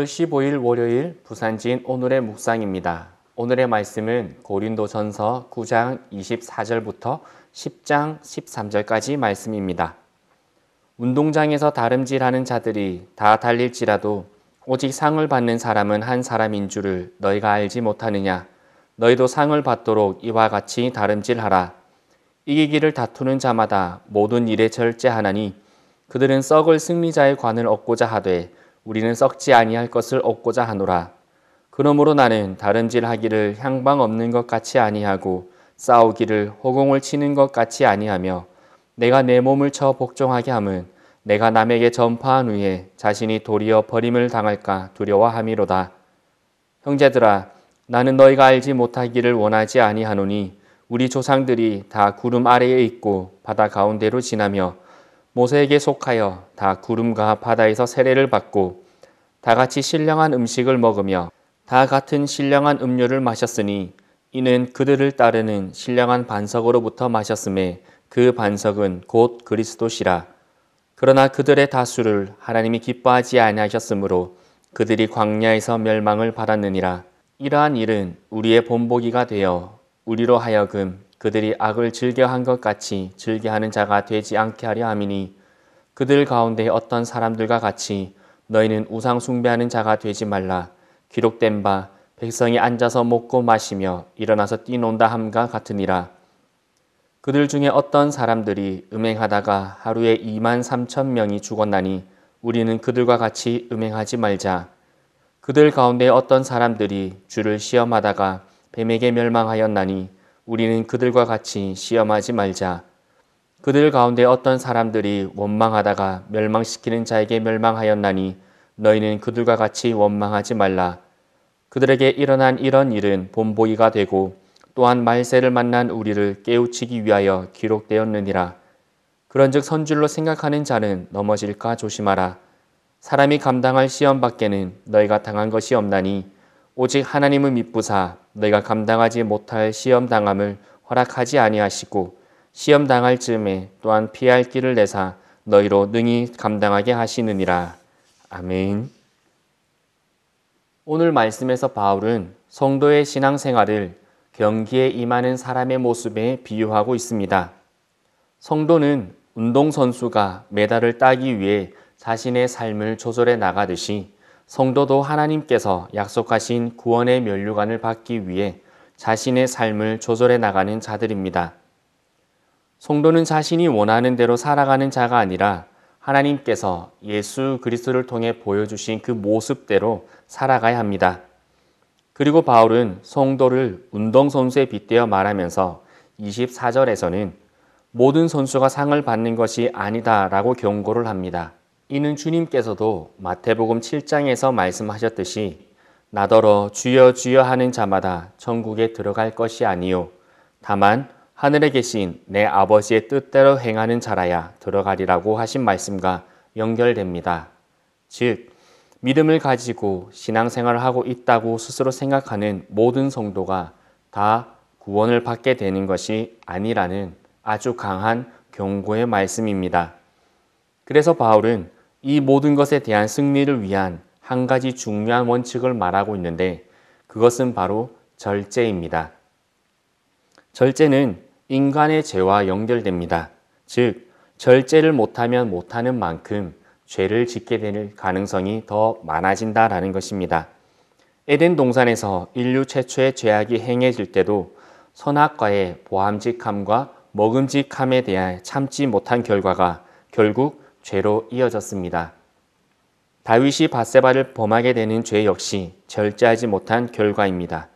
6월 15일 월요일 부산진 오늘의 묵상입니다. 오늘의 말씀은 고린도전서 9장 24절부터 10장 13절까지 말씀입니다. 운동장에서 다름질하는 자들이 다 달릴지라도 오직 상을 받는 사람은 한 사람인 줄을 너희가 알지 못하느냐? 너희도 상을 받도록 이와 같이 다름질하라. 이기기를 다투는 자마다 모든 일에 절제하나니 그들은 썩을 승리자의 관을 얻고자 하되 우리는 썩지 아니할 것을 얻고자 하노라. 그러므로 나는 다름질하기를 향방 없는 것 같이 아니하고 싸우기를 호공을 치는 것 같이 아니하며 내가 내 몸을 쳐 복종하게 함은 내가 남에게 전파한 후에 자신이 도리어 버림을 당할까 두려워함이로다. 형제들아, 나는 너희가 알지 못하기를 원하지 아니하노니 우리 조상들이 다 구름 아래에 있고 바다 가운데로 지나며 모세에게 속하여 다 구름과 바다에서 세례를 받고 다 같이 신령한 음식을 먹으며 다 같은 신령한 음료를 마셨으니 이는 그들을 따르는 신령한 반석으로부터 마셨음에 그 반석은 곧 그리스도시라. 그러나 그들의 다수를 하나님이 기뻐하지 아니하셨으므로 그들이 광야에서 멸망을 받았느니라. 이러한 일은 우리의 본보기가 되어 우리로 하여금 그들이 악을 즐겨한 것 같이 즐겨하는 자가 되지 않게 하려 함이니 그들 가운데 어떤 사람들과 같이 너희는 우상 숭배하는 자가 되지 말라. 기록된 바 백성이 앉아서 먹고 마시며 일어나서 뛰논다 함과 같으니라. 그들 중에 어떤 사람들이 음행하다가 하루에 23,000명이 죽었나니 우리는 그들과 같이 음행하지 말자. 그들 가운데 어떤 사람들이 주를 시험하다가 뱀에게 멸망하였나니 우리는 그들과 같이 시험하지 말자. 그들 가운데 어떤 사람들이 원망하다가 멸망시키는 자에게 멸망하였나니 너희는 그들과 같이 원망하지 말라. 그들에게 일어난 이런 일은 본보기가 되고 또한 말세를 만난 우리를 깨우치기 위하여 기록되었느니라. 그런즉 선줄로 생각하는 자는 넘어질까 조심하라. 사람이 감당할 시험 밖에는 너희가 당한 것이 없나니 오직 하나님을 믿부사 너희가 감당하지 못할 시험 당함을 허락하지 아니하시고 시험 당할 즈음에 또한 피할 길을 내사 너희로 능히 감당하게 하시느니라. 아멘. 오늘 말씀에서 바울은 성도의 신앙생활을 경기에 임하는 사람의 모습에 비유하고 있습니다. 성도는 운동선수가 메달을 따기 위해 자신의 삶을 조절해 나가듯이 성도도 하나님께서 약속하신 구원의 면류관을 받기 위해 자신의 삶을 조절해 나가는 자들입니다. 성도는 자신이 원하는 대로 살아가는 자가 아니라 하나님께서 예수 그리스도를 통해 보여주신 그 모습대로 살아가야 합니다. 그리고 바울은 성도를 운동선수에 빗대어 말하면서 24절에서는 모든 선수가 상을 받는 것이 아니다라고 경고를 합니다. 이는 주님께서도 마태복음 7장에서 말씀하셨듯이 나더러 주여 주여 하는 자마다 천국에 들어갈 것이 아니요 다만 하늘에 계신 내 아버지의 뜻대로 행하는 자라야 들어가리라고 하신 말씀과 연결됩니다. 즉 믿음을 가지고 신앙생활을 하고 있다고 스스로 생각하는 모든 성도가 다 구원을 받게 되는 것이 아니라는 아주 강한 경고의 말씀입니다. 그래서 바울은 이 모든 것에 대한 승리를 위한 한 가지 중요한 원칙을 말하고 있는데 그것은 바로 절제입니다. 절제는 인간의 죄와 연결됩니다. 즉, 절제를 못하면 못하는 만큼 죄를 짓게 될 가능성이 더 많아진다라는 것입니다. 에덴 동산에서 인류 최초의 죄악이 행해질 때도 선악과의 보암직함과 먹음직함에 대해 참지 못한 결과가 결국 죄로 이어졌습니다. 다윗이 밧세바를 범하게 되는 죄 역시 절제하지 못한 결과입니다.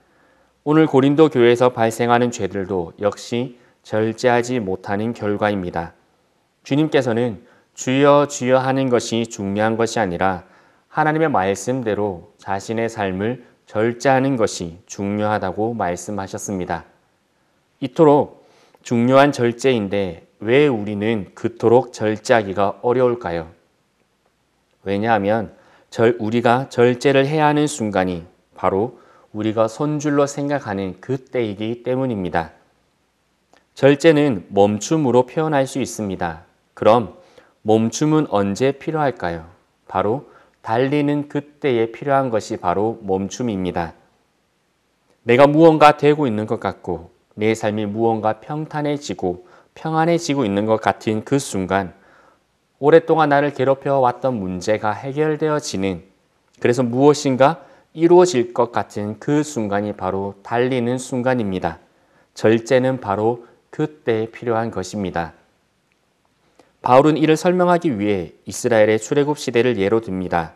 오늘 고린도 교회에서 발생하는 죄들도 역시 절제하지 못하는 결과입니다. 주님께서는 주여 주여 하는 것이 중요한 것이 아니라 하나님의 말씀대로 자신의 삶을 절제하는 것이 중요하다고 말씀하셨습니다. 이토록 중요한 절제인데 왜 우리는 그토록 절제하기가 어려울까요? 왜냐하면 우리가 절제를 해야 하는 순간이 바로 우리가 손줄로 생각하는 그때이기 때문입니다. 절제는 멈춤으로 표현할 수 있습니다. 그럼 멈춤은 언제 필요할까요? 바로 달리는 그때에 필요한 것이 바로 멈춤입니다. 내가 무언가 되고 있는 것 같고 내 삶이 무언가 평탄해지고 평안해지고 있는 것 같은 그 순간, 오랫동안 나를 괴롭혀 왔던 문제가 해결되어지는, 그래서 무엇인가 이루어질 것 같은 그 순간이 바로 달리는 순간입니다. 절제는 바로 그때에 필요한 것입니다. 바울은 이를 설명하기 위해 이스라엘의 출애굽 시대를 예로 듭니다.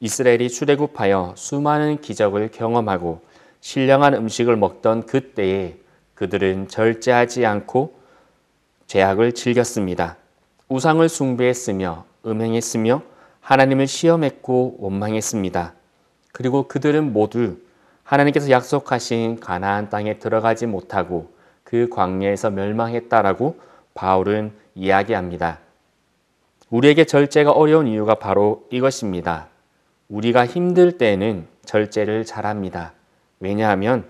이스라엘이 출애굽하여 수많은 기적을 경험하고 신령한 음식을 먹던 그때에 그들은 절제하지 않고 죄악을 즐겼습니다. 우상을 숭배했으며 음행했으며 하나님을 시험했고 원망했습니다. 그리고 그들은 모두 하나님께서 약속하신 가나안 땅에 들어가지 못하고 그 광야에서 멸망했다라고 바울은 이야기합니다. 우리에게 절제가 어려운 이유가 바로 이것입니다. 우리가 힘들 때에는 절제를 잘합니다. 왜냐하면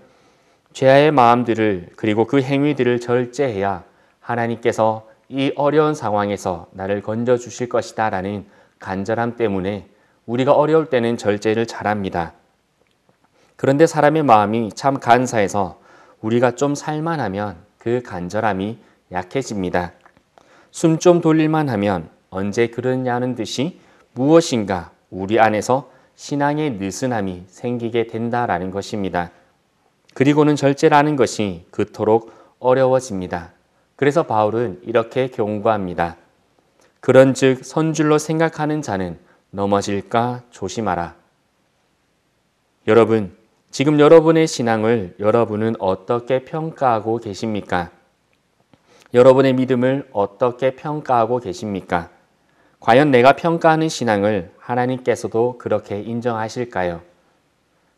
죄의 마음들을 그리고 그 행위들을 절제해야 하나님께서 이 어려운 상황에서 나를 건져주실 것이다 라는 간절함 때문에 우리가 어려울 때는 절제를 잘합니다. 그런데 사람의 마음이 참 간사해서 우리가 좀 살만하면 그 간절함이 약해집니다. 숨 좀 돌릴만 하면 언제 그러냐는 듯이 무엇인가 우리 안에서 신앙의 느슨함이 생기게 된다라는 것입니다. 그리고는 절제라는 것이 그토록 어려워집니다. 그래서 바울은 이렇게 경고합니다. 그런즉 선줄로 생각하는 자는 넘어질까 조심하라. 여러분, 지금 여러분의 신앙을 여러분은 어떻게 평가하고 계십니까? 여러분의 믿음을 어떻게 평가하고 계십니까? 과연 내가 평가하는 신앙을 하나님께서도 그렇게 인정하실까요?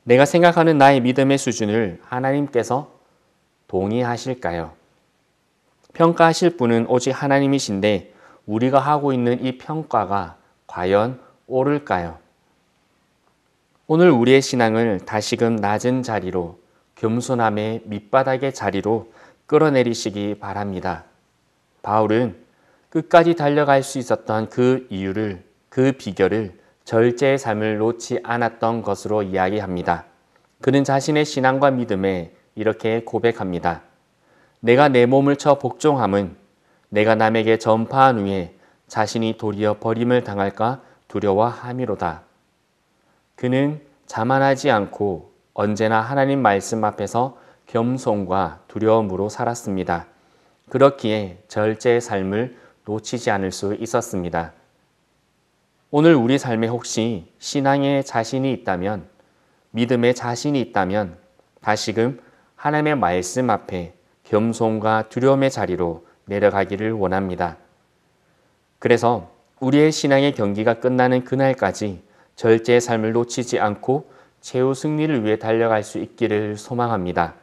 내가 생각하는 나의 믿음의 수준을 하나님께서 동의하실까요? 평가하실 분은 오직 하나님이신데 우리가 하고 있는 이 평가가 과연 옳을까요? 오늘 우리의 신앙을 다시금 낮은 자리로, 겸손함의 밑바닥의 자리로 끌어내리시기 바랍니다. 바울은 끝까지 달려갈 수 있었던 그 이유를, 그 비결을 절제의 삶을 놓지 않았던 것으로 이야기합니다. 그는 자신의 신앙과 믿음에 이렇게 고백합니다. 내가 내 몸을 쳐 복종함은 내가 남에게 전파한 후에 자신이 도리어 버림을 당할까 두려워함이로다. 그는 자만하지 않고 언제나 하나님 말씀 앞에서 겸손과 두려움으로 살았습니다. 그렇기에 절제의 삶을 놓치지 않을 수 있었습니다. 오늘 우리 삶에 혹시 신앙에 자신이 있다면, 믿음에 자신이 있다면 다시금 하나님의 말씀 앞에 겸손과 두려움의 자리로 내려가기를 원합니다. 그래서 우리의 신앙의 경기가 끝나는 그날까지 절제의 삶을 놓치지 않고 최후 승리를 위해 달려갈 수 있기를 소망합니다.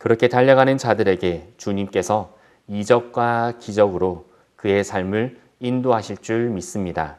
그렇게 달려가는 자들에게 주님께서 이적과 기적으로 그의 삶을 인도하실 줄 믿습니다.